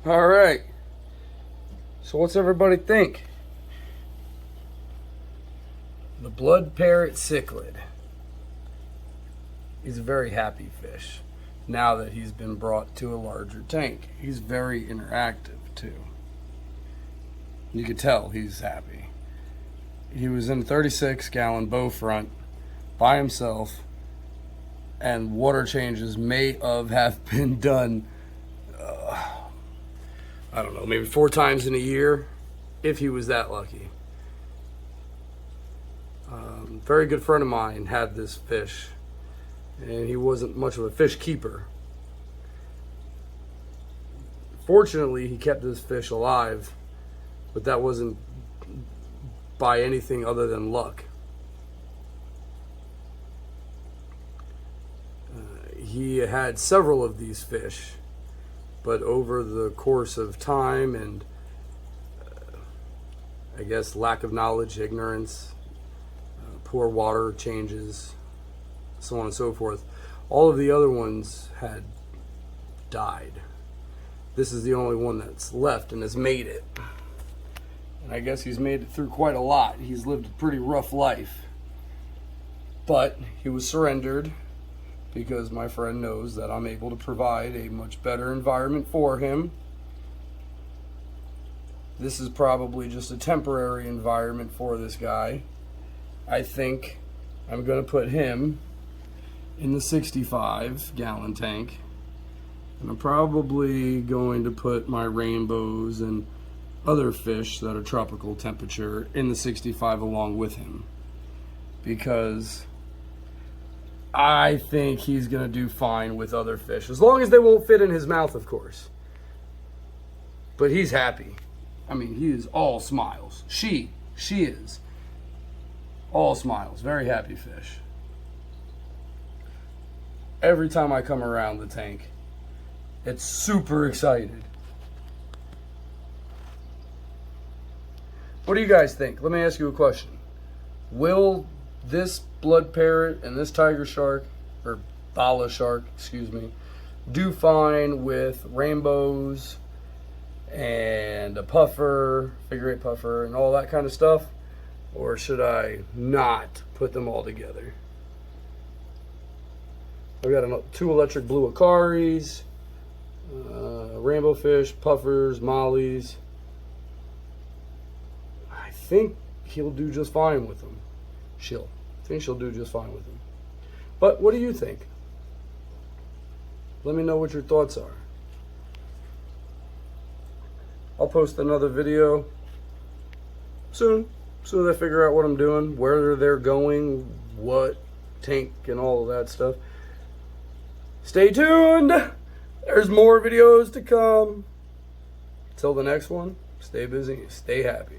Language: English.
All right. So what's everybody think? The blood parrot cichlid. He's a very happy fish now that he's been brought to a larger tank. He's very interactive too. You could tell he's happy. He was in a 36-gallon bow front by himself, and water changes may have been done, I don't know, maybe 4 times in a year, if he was that lucky. Very good friend of mine had this fish, and he wasn't much of a fish keeper. Fortunately, he kept this fish alive, but that wasn't by anything other than luck. He had several of these fish, but over the course of time and I guess lack of knowledge, ignorance, poor water changes, so on and so forth, all of the other ones had died. This is the only one that's left and has made it. And I guess he's made it through quite a lot. He's lived a pretty rough life. But he was surrendered because my friend knows that I'm able to provide a much better environment for him. This is probably just a temporary environment for this guy. I think I'm going to put him in the 65-gallon tank. And I'm probably going to put my rainbows and other fish that are tropical temperature in the 65 along with him. Because I think he's going to do fine with other fish. As long as they won't fit in his mouth, of course. But he's happy. I mean, he is all smiles. She is. All smiles. Very happy fish. Every time I come around the tank, it's super excited. What do you guys think? Let me ask you a question. Will this blood parrot and this tiger shark, or bala shark, excuse me, do fine with rainbows and a puffer, figure 8 puffer, and all that kind of stuff? Or should I not put them all together? I've got 2 electric blue acaris, rainbow fish, puffers, mollies. I think he'll do just fine with them. I think she'll do just fine with them. But what do you think? Let me know what your thoughts are. I'll post another video soon as I figure out what I'm doing, where they're going, what tank, and all of that stuff. Stay tuned. There's more videos to come. Till the next one, stay busy, stay happy.